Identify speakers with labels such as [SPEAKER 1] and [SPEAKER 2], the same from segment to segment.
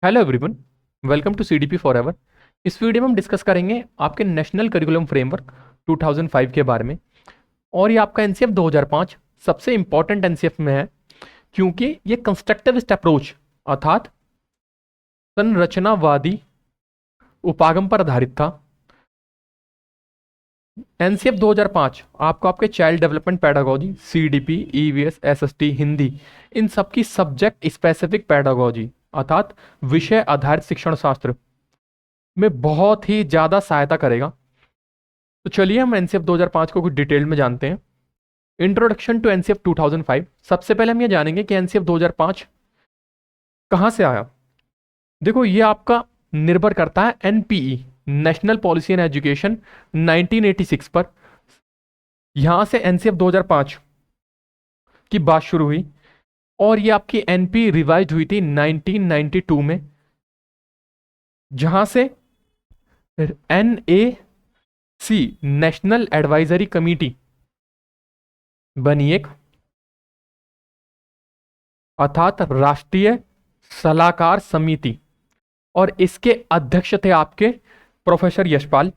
[SPEAKER 1] Hello everyone, welcome to CDP forever. इस video में हम डिस्कस करेंगे आपके नेशनल करिकुलम फ्रेमवर्क 2005 के बारे में। और ये आपका एनसीएफ 2005 सबसे इंपॉर्टेंट एनसीएफ में है, क्योंकि ये कंस्ट्रक्टिविस्ट अप्रोच अर्थात संरचनावादी उपागम पर आधारित था। एनसीएफ 2005 आपको आपके child development pedagogy, CDP, EVS, SST, Hindi, इन सब की सब्जेक्ट स्पेसिफिक पेडागोजी अर्थात विषय आधारित शिक्षण शास्त्र में बहुत ही ज़्यादा सहायता करेगा। तो चलिए हम एनसीएफ 2005 को कुछ डिटेल में जानते हैं। Introduction to NCF 2005। सबसे पहले हम ये जानेंगे कि एनसीएफ 2005 कहाँ से आया। देखो, ये आपका निर्भर करता है NPE, national policy and education 1986 पर। यहां से एनसीएफ 2005 की बात शुरू हुई और ये आपकी एनपी रिवाइज हुई थी 1992 में, जहां से एनएसी नेशनल एडवाइजरी कमेटी बनी एक, अर्थात राष्ट्रीय सलाहकार समिति, और इसके अध्यक्ष थे आपके प्रोफेसर यशपाल।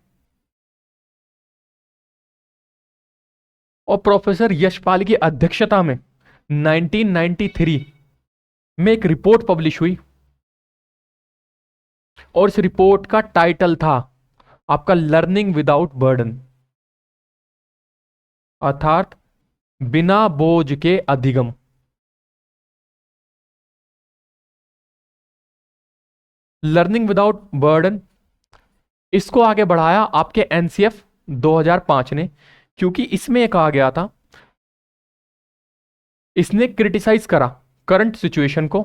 [SPEAKER 1] और प्रोफेसर यशपाल की अध्यक्षता में 1993 में एक रिपोर्ट पब्लिश हुई और इस रिपोर्ट का टाइटल था आपका लर्निंग विदाउट बर्डन, अर्थात बिना बोझ के अधिगम। लर्निंग विदाउट बर्डन, इसको आगे बढ़ाया आपके एनसीएफ 2005 ने, क्योंकि इसमें कहा गया था, इसने क्रिटिसाइज करा करंट सिचुएशन को।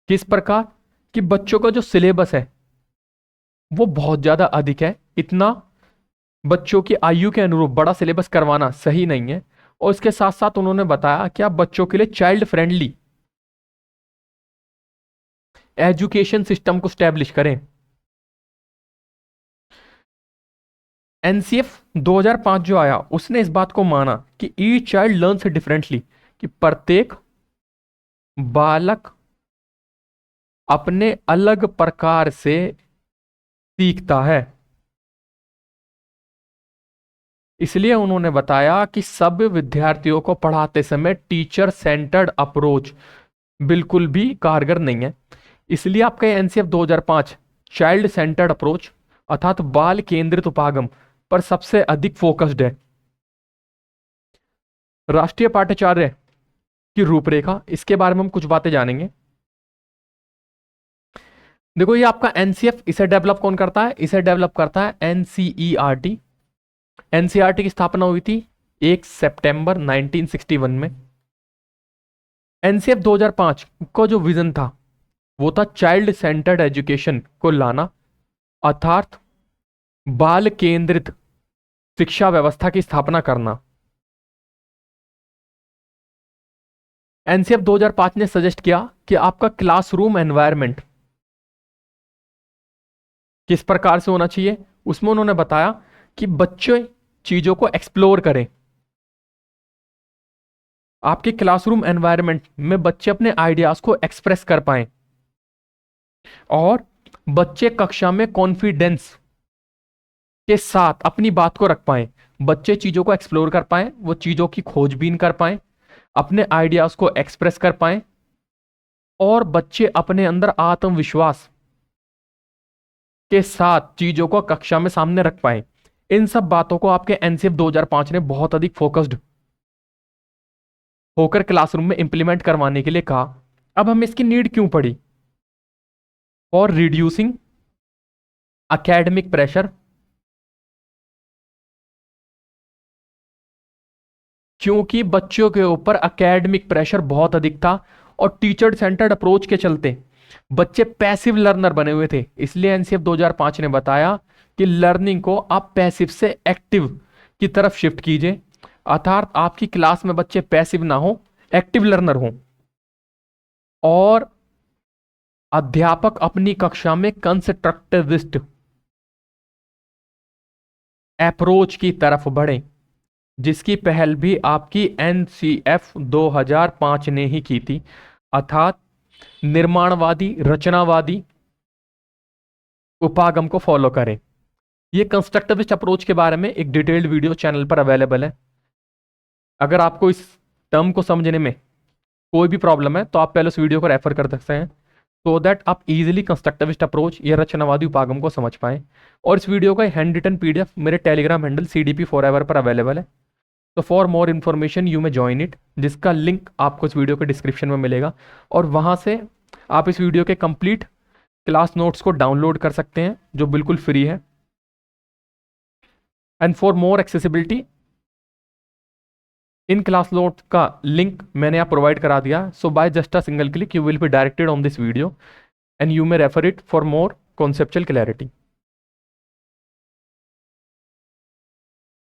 [SPEAKER 1] किस प्रकार कि बच्चों का जो सिलेबस है वो बहुत ज्यादा अधिक है। इतना बच्चों की आयु के अनुरूप बड़ा सिलेबस करवाना सही नहीं है। और इसके साथ साथ उन्होंने बताया कि आप बच्चों के लिए चाइल्ड फ्रेंडली एजुकेशन सिस्टम को स्टैब्लिश करें। एनसीएफ 2005 जो आया उसने इस बात को माना कि ईच चाइल्ड लर्न्स डिफरेंटली, कि प्रत्येक बालक अपने अलग प्रकार से सीखता है। इसलिए उन्होंने बताया कि सब विद्यार्थियों को पढ़ाते समय टीचर सेंटर्ड अप्रोच बिल्कुल भी कारगर नहीं है। इसलिए आपका एनसीएफ 2005 चाइल्ड सेंटर्ड अप्रोच अर्थात बाल केंद्रित उपागम पर सबसे अधिक फोकस्ड है। राष्ट्रीय पाठ्यचर्या की रूपरेखा, इसके बारे में हम कुछ बातें जानेंगे। देखो, ये आपका एनसीएफ, इसे डेवलप कौन करता है? इसे डेवलप करता है एनसीईआरटी। एनसीईआरटी की स्थापना हुई थी 1 सितंबर 1961 में। एनसीएफ 2005 का जो विजन था वो था चाइल्ड सेंटर्ड एजुकेशन को लाना, अर्थात बाल केंद्रित शिक्षा व्यवस्था की स्थापना करना। एनसीएफ 2005 ने सजेस्ट किया कि आपका क्लासरूम एनवायरनमेंट किस प्रकार से होना चाहिए। उसमें उन्होंने बताया कि बच्चे चीजों को एक्सप्लोर करें। आपके क्लासरूम एनवायरनमेंट में बच्चे अपने आइडियाज को एक्सप्रेस कर पाएं और बच्चे कक्षा में कॉन्फिडेंस के साथ अपनी बात को रख पाएं। बच्चे चीजों को एक्सप्लोर कर पाएं, वो चीजों की खोजबीन कर पाएं, अपने आइडियाज को एक्सप्रेस कर पाएं और बच्चे अपने अंदर आत्मविश्वास के साथ चीजों को कक्षा में सामने रख पाएं। इन सब बातों को आपके एनसीएफ 2005 ने बहुत अधिक फोकस्ड होकर क्लासरूम में इंप्लीमेंट करवाने के लिए कहा। अब हमें इसकी नीड क्यों पड़ी? फॉर रिड्यूसिंग एकेडमिक प्रेशर, क्योंकि बच्चों के ऊपर एकेडमिक प्रेशर बहुत अधिक था और टीचर सेंटर्ड अप्रोच के चलते बच्चे पैसिव लर्नर बने हुए थे। इसलिए एनसीएफ 2005 ने बताया कि लर्निंग को आप पैसिव से एक्टिव की तरफ शिफ्ट कीजिए, अर्थात आपकी क्लास में बच्चे पैसिव ना हो, एक्टिव लर्नर हो और अध्यापक अपनी कक्षा में कंस्ट्रक्टिविस्ट अप्रोच की तरफ बढ़े, जिसकी पहल भी आपकी एनसीएफ 2005 ने ही की थी, अर्थात निर्माणवादी रचनावादी उपागम को फॉलो करें। ये कंस्ट्रक्टिविस्ट अप्रोच के बारे में एक डिटेल्ड वीडियो चैनल पर अवेलेबल है। अगर आपको इस टर्म को समझने में कोई भी प्रॉब्लम है तो आप पहले उस वीडियो को रेफर कर सकते हैं, सो दैट आप इजीली कंस्ट्रक्टिविस्ट अप्रोच या रचनावादी उपागम को समझ पाएं। और इस वीडियो का हैंड रिटन पीडीएफ मेरे टेलीग्राम हैंडल CDP Forever पर अवेलेबल है। तो for more information you may join it, जिसका लिंक आपको इस वीडियो के डिस्क्रिप्शन में मिलेगा, और वहां से आप इस वीडियो के कंप्लीट क्लास नोट्स को डाउनलोड कर सकते हैं जो बिल्कुल फ्री है। एंड फॉर मोर एक्सेसिबिलिटी, इन क्लास नोट का लिंक मैंने यहाँ प्रोवाइड करा दिया, so by just a single click you will be directed on this video and you may refer it for more conceptual clarity.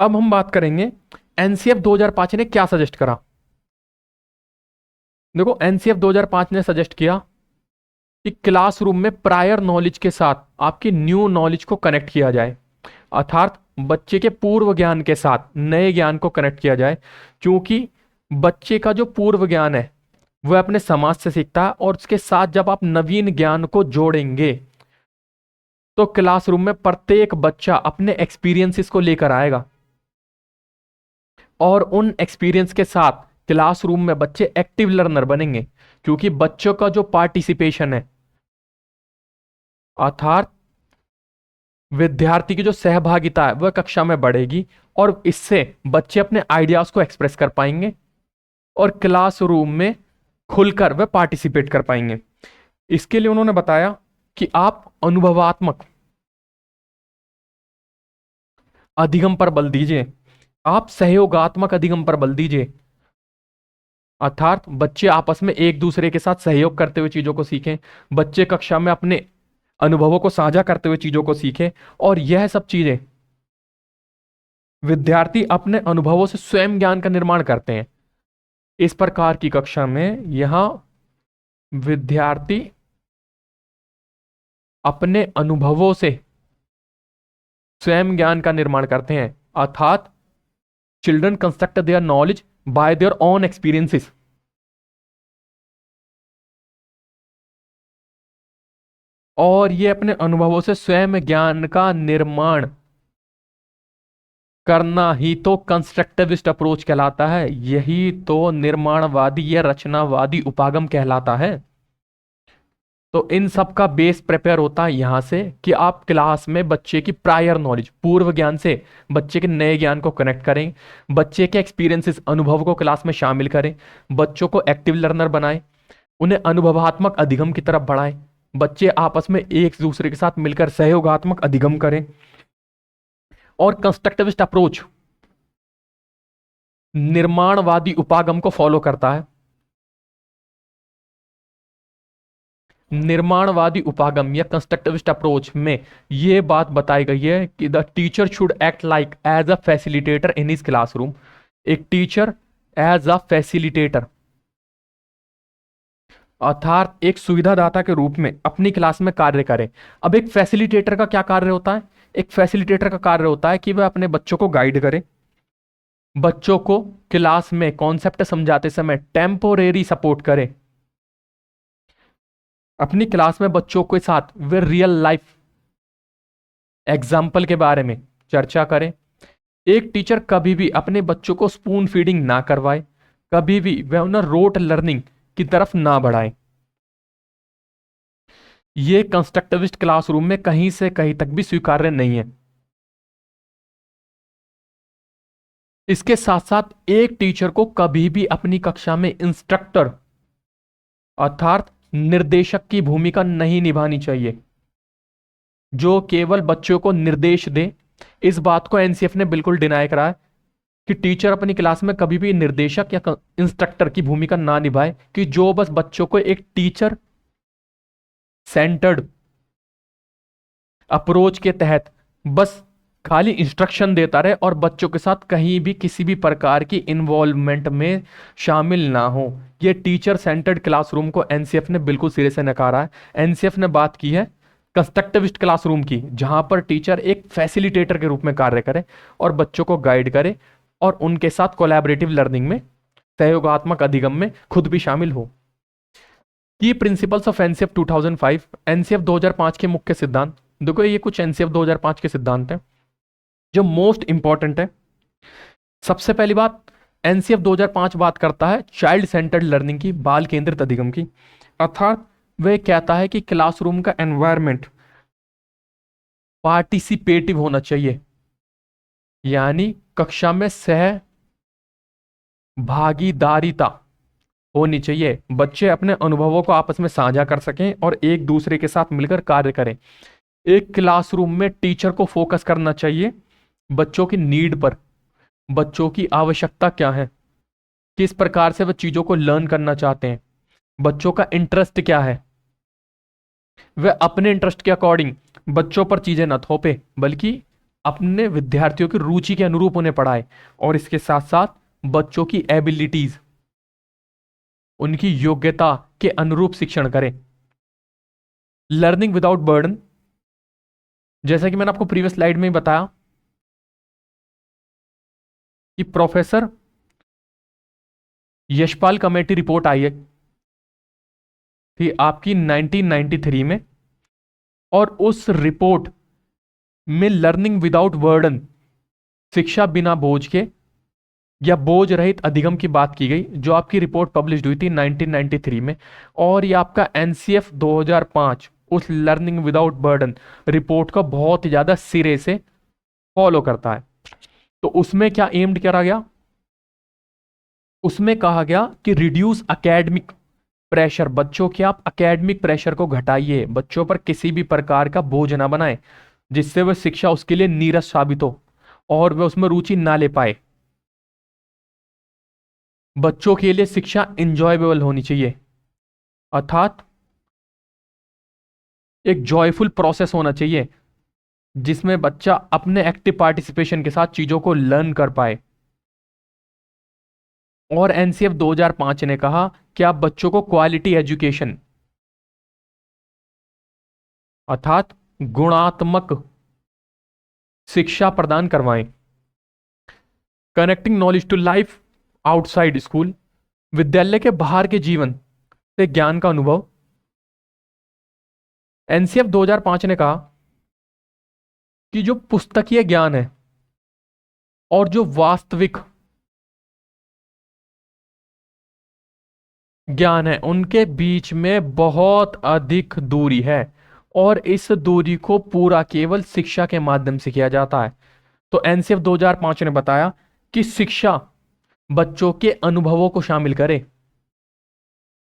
[SPEAKER 1] अब हम बात करेंगे NCF 2005 ने क्या सजेस्ट करा। देखो, NCF 2005 ने सजेस्ट किया कि क्लासरूम में प्रायर नॉलेज के साथ आपकी न्यू नॉलेज को कनेक्ट किया जाए, अर्थात बच्चे के पूर्व ज्ञान के साथ नए ज्ञान को कनेक्ट किया जाए, क्योंकि बच्चे का जो पूर्व ज्ञान है वह अपने समाज से सीखता है, और उसके साथ जब आप नवीन ज्ञान को जोड़ेंगे तो क्लासरूम में प्रत्येक बच्चा अपने एक्सपीरियंसेस को लेकर आएगा, और उन एक्सपीरियंस के साथ क्लासरूम में बच्चे एक्टिव लर्नर बनेंगे, क्योंकि बच्चों का जो पार्टिसिपेशन है, अर्थात विद्यार्थी की जो सहभागिता है वह कक्षा में बढ़ेगी, और इससे बच्चे अपने आइडियाज को एक्सप्रेस कर पाएंगे और क्लासरूम में खुलकर वह पार्टिसिपेट कर पाएंगे। इसके लिए उन्होंने बताया कि आप अनुभवात्मक अधिगम पर बल दीजिए, आप सहयोगात्मक अधिगम पर बल दीजिए, अर्थात बच्चे आपस में एक दूसरे के साथ सहयोग करते हुए चीजों को सीखें, बच्चे कक्षा में अपने अनुभवों को साझा करते हुए चीजों को सीखें, और यह सब चीजें विद्यार्थी अपने अनुभवों से स्वयं ज्ञान का निर्माण करते हैं। इस प्रकार की कक्षा में यहां विद्यार्थी अपने अनुभवों से स्वयं ज्ञान का निर्माण करते हैं, अर्थात children construct their knowledge by their own experiences. और ये अपने अनुभवों से स्वयं ज्ञान का निर्माण करना ही तो कंस्ट्रक्टिविस्ट अप्रोच कहलाता है, यही तो निर्माणवादी या रचनावादी उपागम कहलाता है। तो इन सब का बेस प्रिपेयर होता है यहां से कि आप क्लास में बच्चे की प्रायर नॉलेज, पूर्व ज्ञान से बच्चे के नए ज्ञान को कनेक्ट करें, बच्चे के एक्सपीरियंसेस, अनुभव को क्लास में शामिल करें, बच्चों को एक्टिव लर्नर बनाएं, उन्हें अनुभवात्मक अधिगम की तरफ बढ़ाएं, बच्चे आपस में एक दूसरे के साथ मिलकर सहयोगात्मक अधिगम करें। और कंस्ट्रक्टिविस्ट अप्रोच निर्माणवादी उपागम को फॉलो करता है। निर्माणवादी उपागम या कंस्ट्रक्टिविस्ट अप्रोच में यह बात बताई गई है कि the teacher should act like as a facilitator in his classroom. एक टीचर एज अ फैसिलिटेटर, अर्थात एक सुविधादाता के रूप में अपनी क्लास में कार्य करे। अब एक फैसिलिटेटर का क्या कार्य होता है? एक फैसिलिटेटर का कार्य होता है कि वह अपने बच्चों को गाइड करे, बच्चों को क्लास में कॉन्सेप्ट समझाते समय टेम्पोरेरी सपोर्ट करे, अपनी क्लास में बच्चों के साथ वे रियल लाइफ एग्जाम्पल के बारे में चर्चा करें। एक टीचर कभी भी अपने बच्चों को स्पून फीडिंग ना करवाए, कभी भी वह उन्हें रोट लर्निंग की तरफ ना बढ़ाए। यह कंस्ट्रक्टिविस्ट क्लासरूम में कहीं से कहीं तक भी स्वीकार्य नहीं है। इसके साथ साथ एक टीचर को कभी भी अपनी कक्षा में इंस्ट्रक्टर अर्थात निर्देशक की भूमिका नहीं निभानी चाहिए, जो केवल बच्चों को निर्देश दे। इस बात को एनसीएफ ने बिल्कुल डिनाई करा है कि टीचर अपनी क्लास में कभी भी निर्देशक या इंस्ट्रक्टर की भूमिका ना निभाए, कि जो बस बच्चों को एक टीचर सेंटर्ड अप्रोच के तहत बस खाली इंस्ट्रक्शन देता रहे और बच्चों के साथ कहीं भी किसी भी प्रकार की इन्वॉल्वमेंट में शामिल ना हो। यह टीचर सेंटर्ड क्लासरूम को एनसीएफ ने बिल्कुल सिरे से नकारा है। एनसीएफ ने बात की है कंस्ट्रक्टिविस्ट क्लासरूम की, जहां पर टीचर एक फैसिलिटेटर के रूप में कार्य करे और बच्चों को गाइड करे और उनके साथ कोलैबोरेटिव लर्निंग में, सहयोगात्मक अधिगम में खुद भी शामिल हो। की प्रिंसिपल्स ऑफ एनसीएफ 2005, एनसीएफ 2005 के मुख्य सिद्धांत। देखो ये कुछ एनसीएफ 2005 के सिद्धांत हैं जो मोस्ट इंपॉर्टेंट है। सबसे पहली बात, एनसीएफ 2005 बात करता है चाइल्ड सेंटर्ड लर्निंग की, बाल केंद्रित अधिगम की। अर्थात वह कहता है कि क्लासरूम का एनवायरनमेंट पार्टिसिपेटिव होना चाहिए, यानी कक्षा में सह भागीदारिता होनी चाहिए। बच्चे अपने अनुभवों को आपस में साझा कर सकें और एक दूसरे के साथ मिलकर कार्य करें। एक क्लासरूम में टीचर को फोकस करना चाहिए बच्चों की नीड पर, बच्चों की आवश्यकता क्या है, किस प्रकार से वह चीजों को लर्न करना चाहते हैं, बच्चों का इंटरेस्ट क्या है। वह अपने इंटरेस्ट के अकॉर्डिंग बच्चों पर चीजें न थोपे, बल्कि अपने विद्यार्थियों की रुचि के अनुरूप उन्हें पढ़ाए। और इसके साथ साथ बच्चों की एबिलिटीज, उनकी योग्यता के अनुरूप शिक्षण करें। लर्निंग विदाउट बर्डन, जैसा कि मैंने आपको प्रीवियस स्लाइड में ही बताया कि प्रोफेसर यशपाल कमेटी रिपोर्ट आई है थी आपकी 1993 में, और उस रिपोर्ट में लर्निंग विदाउट बर्डन, शिक्षा बिना बोझ के या बोझ रहित अधिगम की बात की गई, जो आपकी रिपोर्ट पब्लिश हुई थी 1993 में। और ये आपका एनसीएफ 2005 उस लर्निंग विदाउट बर्डन रिपोर्ट का बहुत ही ज्यादा सिरे से फॉलो करता है। तो उसमें क्या एम्ड करा गया, उसमें कहा गया कि रिड्यूस एकेडमिक प्रेशर, बच्चों के आप एकेडमिक प्रेशर को घटाइए, बच्चों पर किसी भी प्रकार का बोझ ना बनाए जिससे वह शिक्षा उसके लिए नीरस साबित हो और वह उसमें रुचि ना ले पाए। बच्चों के लिए शिक्षा इंजॉयबल होनी चाहिए, अर्थात एक जॉयफुल प्रोसेस होना चाहिए जिसमें बच्चा अपने एक्टिव पार्टिसिपेशन के साथ चीजों को लर्न कर पाए। और एनसीएफ 2005 ने कहा कि आप बच्चों को क्वालिटी एजुकेशन, अर्थात गुणात्मक शिक्षा प्रदान करवाएं। Connecting knowledge to life outside school, विद्यालय के बाहर के जीवन से ज्ञान का अनुभव। एनसीएफ 2005 ने कहा कि जो पुस्तकीय ज्ञान है और जो वास्तविक ज्ञान है उनके बीच में बहुत अधिक दूरी है, और इस दूरी को पूरा केवल शिक्षा के माध्यम से किया जाता है। तो एनसीएफ 2005 ने बताया कि शिक्षा बच्चों के अनुभवों को शामिल करे,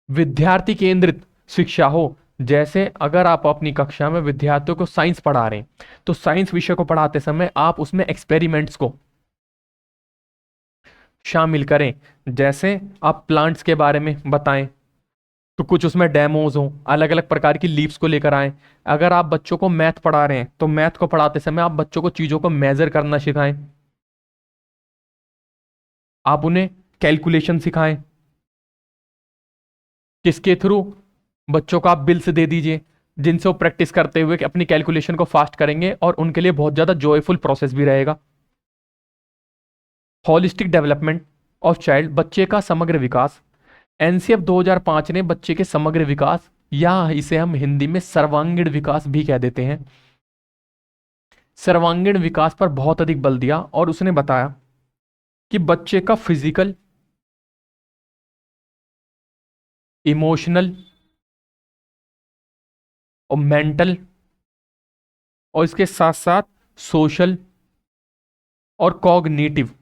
[SPEAKER 1] विद्यार्थी केंद्रित शिक्षा हो। जैसे अगर आप अपनी कक्षा में विद्यार्थियों को साइंस पढ़ा रहे हैं तो साइंस विषय को पढ़ाते समय आप उसमें एक्सपेरिमेंट्स को शामिल करें। जैसे आप प्लांट्स के बारे में बताएं तो कुछ उसमें डेमोज हों, अलग अलग प्रकार की लीव्स को लेकर आएं। अगर आप बच्चों को मैथ पढ़ा रहे हैं तो मैथ को पढ़ाते समय आप बच्चों को चीजों को मेजर करना सिखाएं, आप उन्हें कैलकुलेशन सिखाएं। किसके थ्रू, बच्चों को आप बिल्स दे दीजिए जिनसे वो प्रैक्टिस करते हुए अपनी कैलकुलेशन को फास्ट करेंगे और उनके लिए बहुत ज्यादा जॉयफुल प्रोसेस भी रहेगा। होलिस्टिक डेवलपमेंट ऑफ चाइल्ड, बच्चे का समग्र विकास। एनसीएफ 2005 ने बच्चे के समग्र विकास, या इसे हम हिंदी में सर्वांगीण विकास भी कह देते हैं, सर्वांगीण विकास पर बहुत अधिक बल दिया। और उसने बताया कि बच्चे का फिजिकल, इमोशनल और मेंटल, और इसके साथ साथ सोशल और कॉग्निटिव,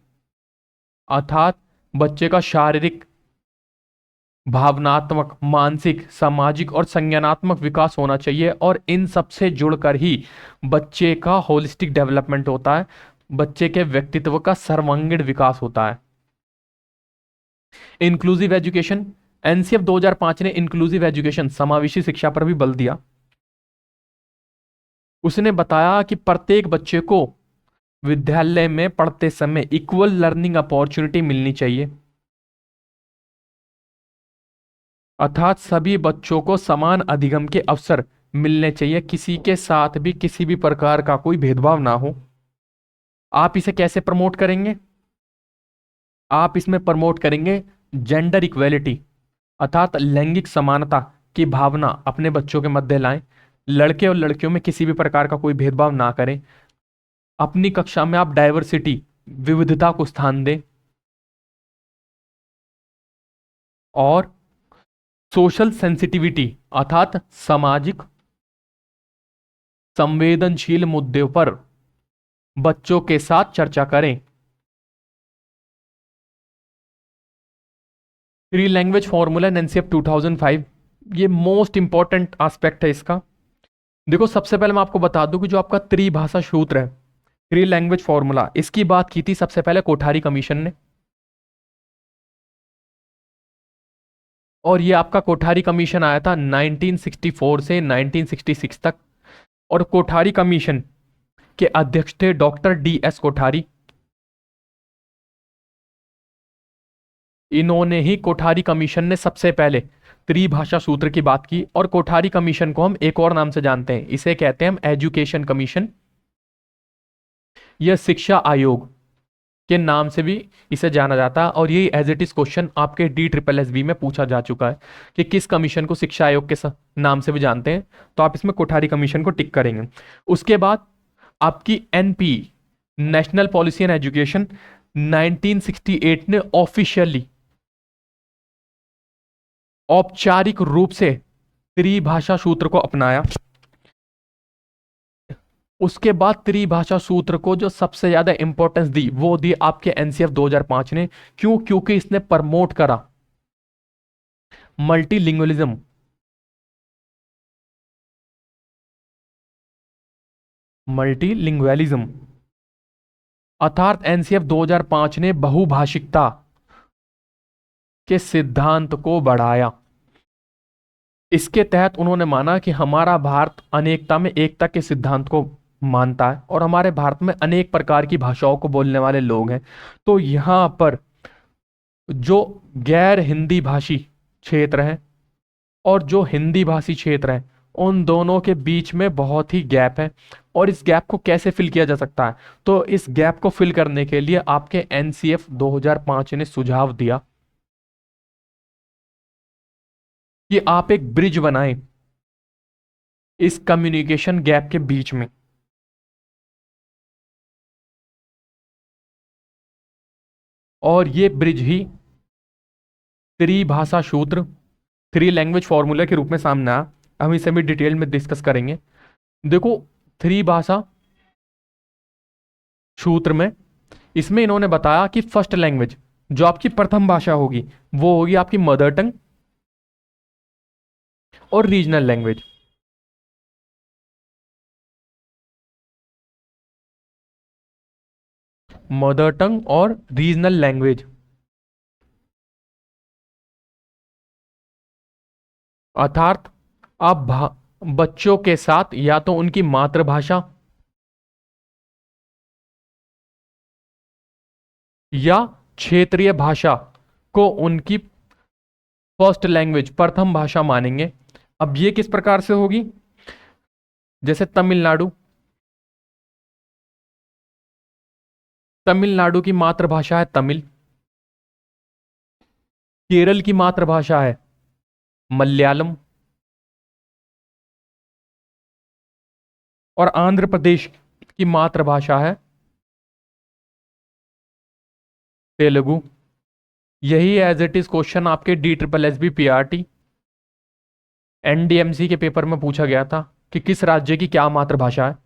[SPEAKER 1] अर्थात बच्चे का शारीरिक, भावनात्मक, मानसिक, सामाजिक और संज्ञानात्मक विकास होना चाहिए। और इन सब से जुड़कर ही बच्चे का होलिस्टिक डेवलपमेंट होता है, बच्चे के व्यक्तित्व का सर्वांगीण विकास होता है। इंक्लूसिव एजुकेशन, एनसीएफ 2005 ने इंक्लूसिव एजुकेशन, समावेशी शिक्षा पर भी बल दिया। उसने बताया कि प्रत्येक बच्चे को विद्यालय में पढ़ते समय इक्वल लर्निंग अपॉर्चुनिटी मिलनी चाहिए, अर्थात सभी बच्चों को समान अधिगम के अवसर मिलने चाहिए, किसी के साथ भी किसी भी प्रकार का कोई भेदभाव ना हो। आप इसे कैसे प्रमोट करेंगे, आप इसमें प्रमोट करेंगे जेंडर इक्वेलिटी, अर्थात लैंगिक समानता की भावना अपने बच्चों के मध्य लाएं, लड़के और लड़कियों में किसी भी प्रकार का कोई भेदभाव ना करें, अपनी कक्षा में आप डाइवर्सिटी विविधता को स्थान दें, और सोशल सेंसिटिविटी अर्थात सामाजिक संवेदनशील मुद्दों पर बच्चों के साथ चर्चा करें। थ्री लैंग्वेज फॉर्मूला एनसीएफ 2005, ये मोस्ट इंपॉर्टेंट एस्पेक्ट है इसका। देखो सबसे पहले मैं आपको बता दूं कि जो आपका त्रिभाषा सूत्र है, थ्री लैंग्वेज फॉर्मूला, इसकी बात की थी सबसे पहले कोठारी कमीशन ने, और ये आपका कोठारी कमीशन आया था 1964 से 1966 तक, और कोठारी कमीशन के अध्यक्ष थे डॉक्टर DS कोठारी। इन्होंने ही, कोठारी कमीशन ने सबसे पहले त्रिभाषा सूत्र की बात की, और कोठारी कमीशन को हम एक और नाम से जानते हैं, इसे कहते हैं हम एजुकेशन कमीशन या शिक्षा आयोग के नाम से भी इसे जाना जाता है। और ये एज इट इज क्वेश्चन आपके DSSB में पूछा जा चुका है कि किस कमीशन को शिक्षा आयोग के नाम से भी जानते हैं, तो आप इसमें कोठारी कमीशन को टिक करेंगे। उसके बाद आपकी NP national policy and education 1968 ने ऑफिशियली औपचारिक रूप से त्रिभाषा सूत्र को अपनाया। उसके बाद त्रिभाषा सूत्र को जो सबसे ज्यादा इंपॉर्टेंस दी वो दी आपके NCF 2005 ने। क्यों? क्योंकि इसने प्रमोट करा मल्टीलिंगुअलिज्म, मल्टीलिंगुअलिज्म अर्थात NCF 2005 ने बहुभाषिकता के सिद्धांत को बढ़ाया। इसके तहत उन्होंने माना कि हमारा भारत अनेकता में एकता के सिद्धांत को मानता है, और हमारे भारत में अनेक प्रकार की भाषाओं को बोलने वाले लोग हैं। तो यहां पर जो गैर हिंदी भाषी क्षेत्र हैं और जो हिंदी भाषी क्षेत्र हैं, उन दोनों के बीच में बहुत ही गैप है, और इस गैप को कैसे फिल किया जा सकता है? तो इस गैप को फिल करने के लिए आपके NCF 2005 ने सुझाव दिया कि आप एक ब्रिज बनाएं इस कम्युनिकेशन गैप के बीच में। और ये ब्रिज ही त्रिभाषा सूत्र, थ्री लैंग्वेज फॉर्मूला के रूप में सामने आया। हम इसे भी डिटेल में डिस्कस करेंगे। देखो त्रिभाषा सूत्र में, इसमें इन्होंने बताया कि फर्स्ट लैंग्वेज जो आपकी प्रथम भाषा होगी वो होगी आपकी मदर टंग और रीजनल लैंग्वेज। मदर टंग और रीजनल लैंग्वेज अर्थात आप बच्चों के साथ या तो उनकी मातृभाषा या क्षेत्रीय भाषा को उनकी फर्स्ट लैंग्वेज, प्रथम भाषा मानेंगे। अब ये किस प्रकार से होगी? जैसे तमिलनाडु, तमिलनाडु की मातृभाषा है तमिल, केरल की मातृभाषा है मलयालम, और आंध्र प्रदेश की मातृभाषा है तेलुगु। यही एज इट इज क्वेश्चन आपके DSSB PRT NDMC के पेपर में पूछा गया था कि किस राज्य की क्या मातृभाषा है।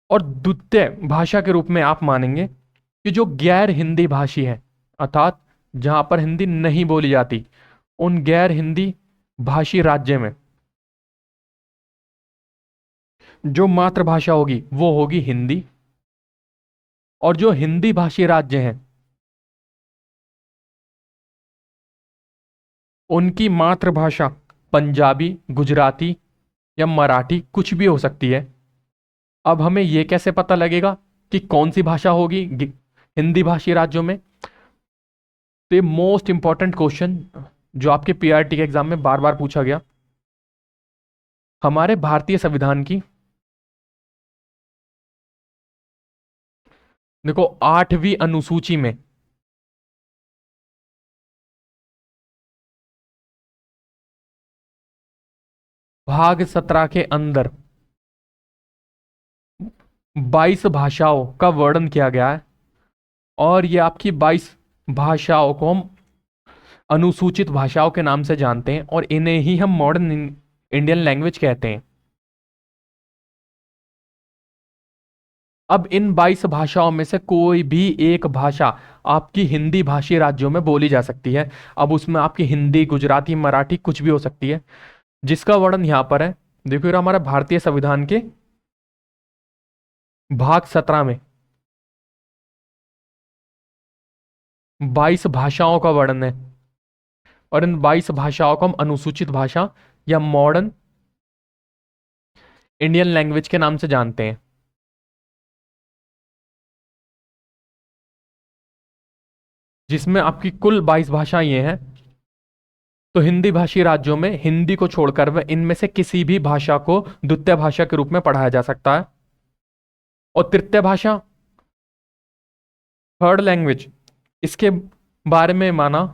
[SPEAKER 1] और द्वितीय भाषा के रूप में आप मानेंगे कि जो गैर हिंदी भाषी है, अर्थात जहां पर हिंदी नहीं बोली जाती, उन गैर हिंदी भाषी राज्य में जो मातृभाषा होगी वो होगी हिंदी, और जो हिंदी भाषी राज्य हैं उनकी मातृभाषा पंजाबी, गुजराती या मराठी कुछ भी हो सकती है। अब हमें यह कैसे पता लगेगा कि कौन सी भाषा होगी हिंदी भाषी राज्यों में? तो मोस्ट इंपॉर्टेंट क्वेश्चन जो आपके PRT के एग्जाम में बार बार पूछा गया, हमारे भारतीय संविधान की देखो 8वीं अनुसूची में भाग 17 के अंदर 22 भाषाओं का वर्णन किया गया है, और ये आपकी 22 भाषाओं को हम अनुसूचित भाषाओं के नाम से जानते हैं, और इन्हें ही हम मॉडर्न इंडियन लैंग्वेज कहते हैं। अब इन 22 भाषाओं में से कोई भी एक भाषा आपकी हिंदी भाषी राज्यों में बोली जा सकती है। अब उसमें आपकी हिंदी, गुजराती, मराठी कुछ भी हो सकती है, जिसका वर्णन यहां पर है। देखो हमारे भारतीय संविधान के भाग 17 में 22 भाषाओं का वर्णन है, और इन 22 भाषाओं को हम अनुसूचित भाषा या मॉडर्न इंडियन लैंग्वेज के नाम से जानते हैं। जिसमें आपकी कुल 22 भाषाएं ये हैं। तो हिंदी भाषी राज्यों में हिंदी को छोड़कर वह इनमें से किसी भी भाषा को द्वितीय भाषा के रूप में पढ़ाया जा सकता है। और तृतीय भाषा, थर्ड लैंग्वेज, इसके बारे में माना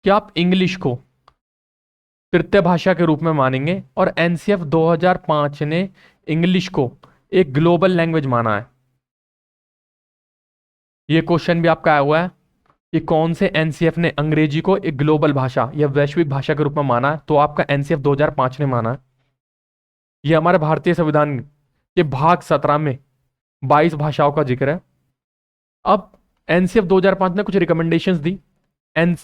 [SPEAKER 1] कि आप इंग्लिश को तृतीय भाषा के रूप में मानेंगे, और एनसीएफ 2005 ने इंग्लिश को एक ग्लोबल लैंग्वेज माना है। ये क्वेश्चन भी आपका आया हुआ है कि कौन से एनसीएफ ने अंग्रेजी को एक ग्लोबल भाषा या वैश्विक भाषा के रूप में माना है, तो आपका एनसीएफ 2005 ने माना है। ये हमारे भारतीय संविधान के भाग 17 में 22 भाषाओं का जिक्र है। अब एनसीएफ 2005 ने कुछ रिकमेंडेशंस दी, एन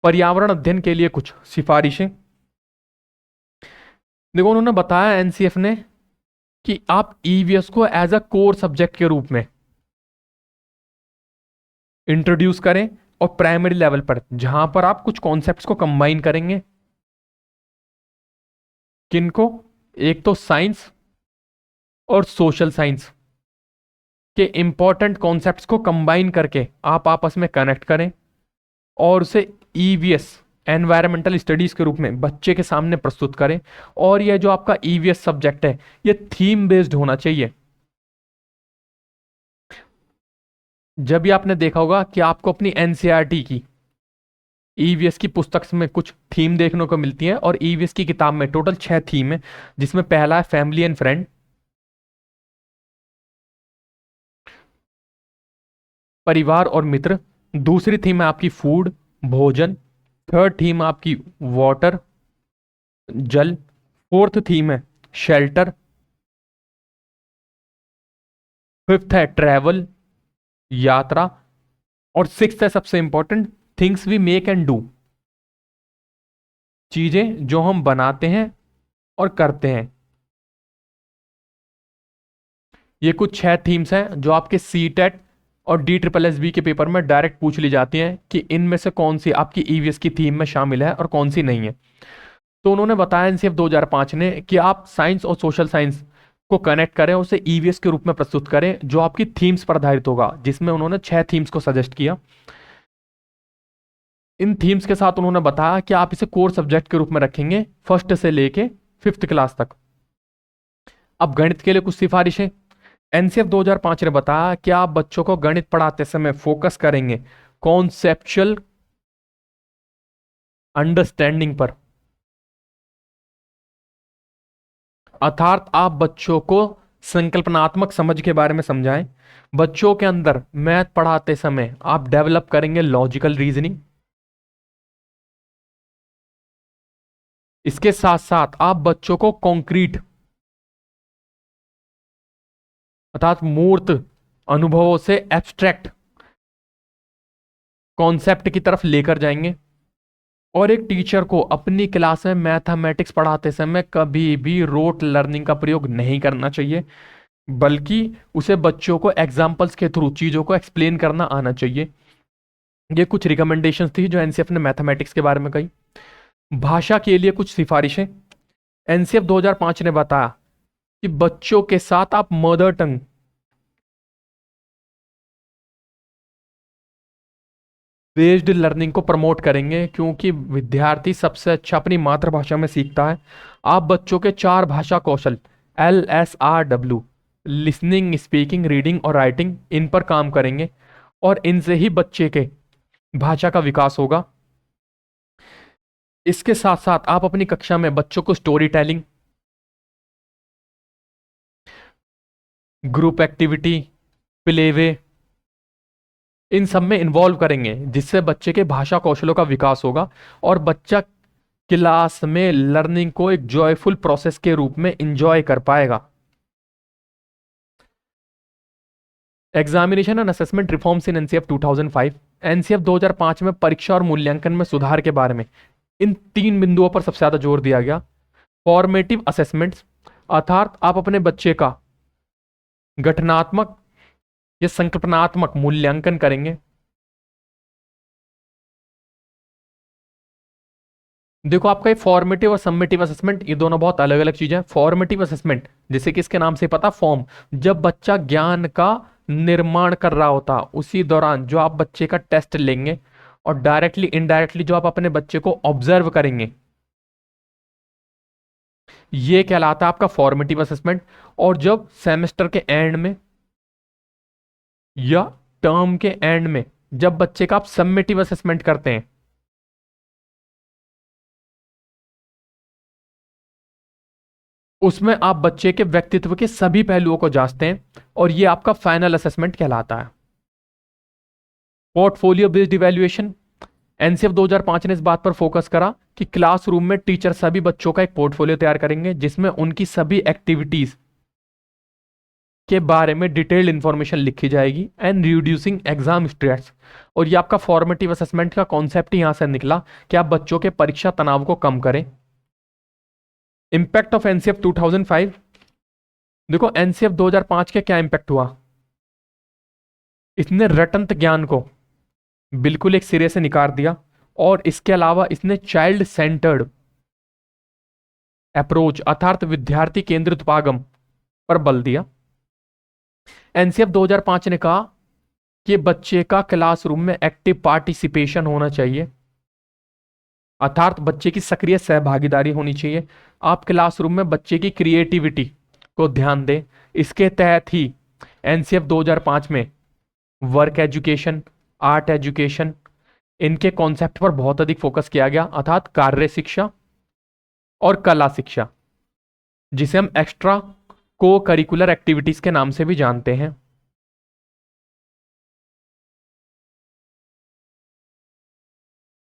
[SPEAKER 1] पर्यावरण अध्ययन के लिए कुछ सिफारिशें। देखो उन्होंने बताया एनसीएफ ने कि आप ईवीएस को एज अ कोर सब्जेक्ट के रूप में इंट्रोड्यूस करें, और प्राइमरी लेवल पर जहां पर आप कुछ कॉन्सेप्ट्स को कंबाइन करेंगे। किनको? एक तो साइंस और सोशल साइंस के इंपॉर्टेंट कॉन्सेप्ट्स को कंबाइन करके आप आपस में कनेक्ट करें, और उसे ईवीएस एनवायरमेंटल स्टडीज के रूप में बच्चे के सामने प्रस्तुत करें। और यह जो आपका ईवीएस सब्जेक्ट है, यह थीम बेस्ड होना चाहिए। जब भी आपने देखा होगा कि आपको अपनी एनसीईआरटी की ईवीएस की पुस्तक में कुछ थीम देखने को मिलती है, और ईवीएस की किताब में टोटल 6 थीम है, जिसमें पहला है फैमिली एंड फ्रेंड, परिवार और मित्र। दूसरी थीम है आपकी फूड, भोजन। थर्ड थीम है आपकी वाटर, जल। फोर्थ थीम है शेल्टर। फिफ्थ है ट्रैवल, यात्रा। और सिक्स्थ है सबसे important, things we make and do, चीजें जो हम बनाते हैं और करते हैं। ये कुछ 6 थीम्स हैं जो आपके सीटेट और DSSB के पेपर में डायरेक्ट पूछ ली जाती हैं कि इनमें से कौन सी आपकी ईवीएस की थीम में शामिल है और कौन सी नहीं है। तो उन्होंने बताया एनसीएफ 2005 ने कि आप साइंस और सोशल साइंस को कनेक्ट करें, उसे ईवीएस के रूप में प्रस्तुत करें जो आपकी थीम्स पर आधारित होगा, जिसमें उन्होंने 6 थीम्स को सजेस्ट किया। इन थीम्स के साथ उन्होंने बताया कि आप इसे कोर सब्जेक्ट के रूप में रखेंगे फर्स्ट से लेके 5th क्लास तक। अब गणित के लिए कुछ सिफारिशें। एनसीएफ 2005 ने बताया कि आप बच्चों को गणित पढ़ाते समय फोकस करेंगे कॉन्सेप्चुअल अंडरस्टैंडिंग पर, अर्थात आप बच्चों को संकल्पनात्मक समझ के बारे में समझाएं। बच्चों के अंदर मैथ पढ़ाते समय आप डेवलप करेंगे लॉजिकल रीजनिंग। इसके साथ साथ आप बच्चों को कॉन्क्रीट अर्थात मूर्त अनुभवों से एब्स्ट्रैक्ट कॉन्सेप्ट की तरफ लेकर जाएंगे। और एक टीचर को अपनी क्लास में मैथमेटिक्स पढ़ाते समय कभी भी रोट लर्निंग का प्रयोग नहीं करना चाहिए, बल्कि उसे बच्चों को एग्जाम्पल्स के थ्रू चीजों को एक्सप्लेन करना आना चाहिए। ये कुछ रिकमेंडेशंस थी जो एनसीएफ ने मैथमेटिक्स के बारे में कही। भाषा के लिए कुछ सिफारिशें। एनसीएफ 2005 ने बताया कि बच्चों के साथ आप मदर टंग बेस्ड लर्निंग को प्रमोट करेंगे, क्योंकि विद्यार्थी सबसे अच्छा अपनी मातृभाषा में सीखता है। आप बच्चों के 4 भाषा कौशल LSRW, लिसनिंग, स्पीकिंग, रीडिंग और राइटिंग, इन पर काम करेंगे, और इनसे ही बच्चे के भाषा का विकास होगा। इसके साथ साथ आप अपनी कक्षा में बच्चों को story telling, group activity, playway, इन सब में इन्वॉल्व करेंगे, जिससे बच्चे के भाषा कौशलों का विकास होगा और बच्चा क्लास में लर्निंग को एक जॉयफुल प्रोसेस के रूप में इंजॉय कर पाएगा। Examination and assessment reforms in NCF 2005। NCF 2005 में परीक्षा और मूल्यांकन में सुधार के बारे में इन 3 बिंदुओं पर सबसे ज्यादा जोर दिया गया। फॉर्मेटिव असेसमेंट्स, अर्थात आप अपने बच्चे का गठनात्मक या संकल्पनात्मक मूल्यांकन करेंगे। देखो, आपका ये फॉर्मेटिव और सम्मेटिव असेसमेंट, ये दोनों बहुत अलग अलग चीजें हैं। फॉर्मेटिव असेसमेंट, जैसे कि इसके नाम से पता, फॉर्म, जब बच्चा ज्ञान का निर्माण कर रहा होता, उसी दौरान जो आप बच्चे का टेस्ट लेंगे और डायरेक्टली इनडायरेक्टली जो आप अपने बच्चे को ऑब्जर्व करेंगे, ये कहलाता है आपका फॉर्मेटिव असेसमेंट। और जब सेमेस्टर के एंड में या टर्म के एंड में जब बच्चे का आप सम्मेटिव असेसमेंट करते हैं, उसमें आप बच्चे के व्यक्तित्व के सभी पहलुओं को जांचते हैं और यह आपका फाइनल असेसमेंट कहलाता है। पोर्टफोलियो बेस्ड इवैल्यूएशन, एनसीएफ 2005 ने इस बात पर फोकस करा कि क्लासरूम में टीचर सभी बच्चों का एक पोर्टफोलियो तैयार करेंगे, जिसमें उनकी सभी एक्टिविटीज के बारे में डिटेल्ड इंफॉर्मेशन लिखी जाएगी एंड रिड्यूसिंग एग्जाम स्ट्रेस। और ये आपका फॉर्मेटिव असेसमेंट का कॉन्सेप्ट यहां से निकला कि आप बच्चों के परीक्षा तनाव को कम करें। इंपैक्ट ऑफ एनसीएफ 2005, देखो एनसीएफ 2005 के क्या इंपैक्ट हुआ। इसने रटंत ज्ञान को बिल्कुल एक सिरे से निकाल दिया और इसके अलावा इसने चाइल्ड सेंटर्ड अप्रोच अर्थात विद्यार्थी केंद्रित उपागम पर बल दिया। एनसीएफ 2005 ने कहा कि बच्चे का क्लासरूम में एक्टिव पार्टिसिपेशन होना चाहिए, अर्थात बच्चे की सक्रिय सहभागीदारी होनी चाहिए। आप क्लासरूम में बच्चे की क्रिएटिविटी को ध्यान दें। इसके तहत ही एनसीएफ 2005 में वर्क एजुकेशन, आर्ट एजुकेशन, इनके कॉन्सेप्ट पर बहुत अधिक फोकस किया गया, अर्थात कार्य शिक्षा और कला शिक्षा, जिसे हम एक्स्ट्रा को करिकुलर एक्टिविटीज के नाम से भी जानते हैं।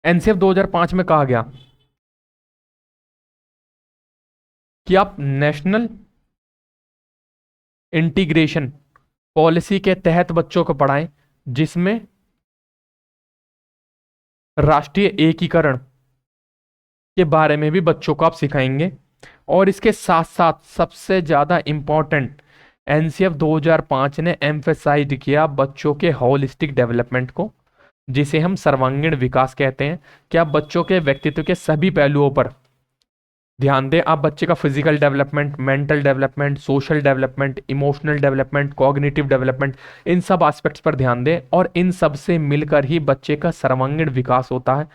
[SPEAKER 1] एनसीएफ 2005 में कहा गया कि आप नेशनल इंटीग्रेशन पॉलिसी के तहत बच्चों को पढ़ाएं, जिसमें राष्ट्रीय एकीकरण के बारे में भी बच्चों को आप सिखाएंगे। और इसके साथ साथ सबसे ज्यादा इंपॉर्टेंट, एनसीएफ 2005 ने एम्फेसाइज किया बच्चों के होलिस्टिक डेवलपमेंट को, जिसे हम सर्वांगीण विकास कहते हैं। कि आप बच्चों के व्यक्तित्व के सभी पहलुओं पर ध्यान दें। आप बच्चे का physical development, mental development, social development, emotional development, cognitive development, इन सब एस्पेक्ट्स पर ध्यान दें और इन सब से मिलकर ही बच्चे का सर्वांगीण विकास होता है।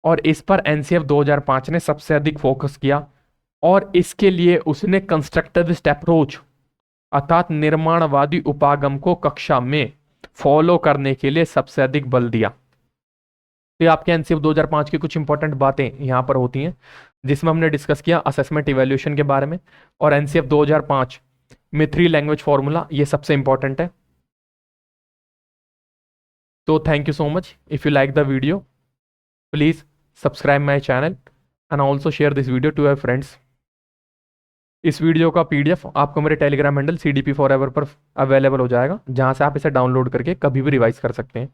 [SPEAKER 1] और इस पर एनसीएफ 2005 ने सबसे अधिक फोकस किया और इसके लिए उसने कंस्ट्रक्टिविस्ट अप्रोच अर्थात निर्माणवादी उपागम को कक्षा में फॉलो करने के लिए सबसे अधिक बल दिया। तो आपके एनसीएफ 2005 की कुछ इंपॉर्टेंट बातें यहां पर होती हैं, जिसमें हमने डिस्कस किया असेसमेंट इवैल्यूएशन के बारे में। और एनसीएफ 2005 में 3 लैंग्वेज फॉर्मूला, ये सबसे इंपॉर्टेंट है। तो thank you so much. If you like the video, please subscribe my channel and also share this video to your friends. इस वीडियो का पीडीएफ आपको मेरे टेलीग्राम हैंडल CDP Forever पर अवेलेबल हो जाएगा, जहां से आप इसे डाउनलोड करके कभी भी रिवाइज कर सकते हैं।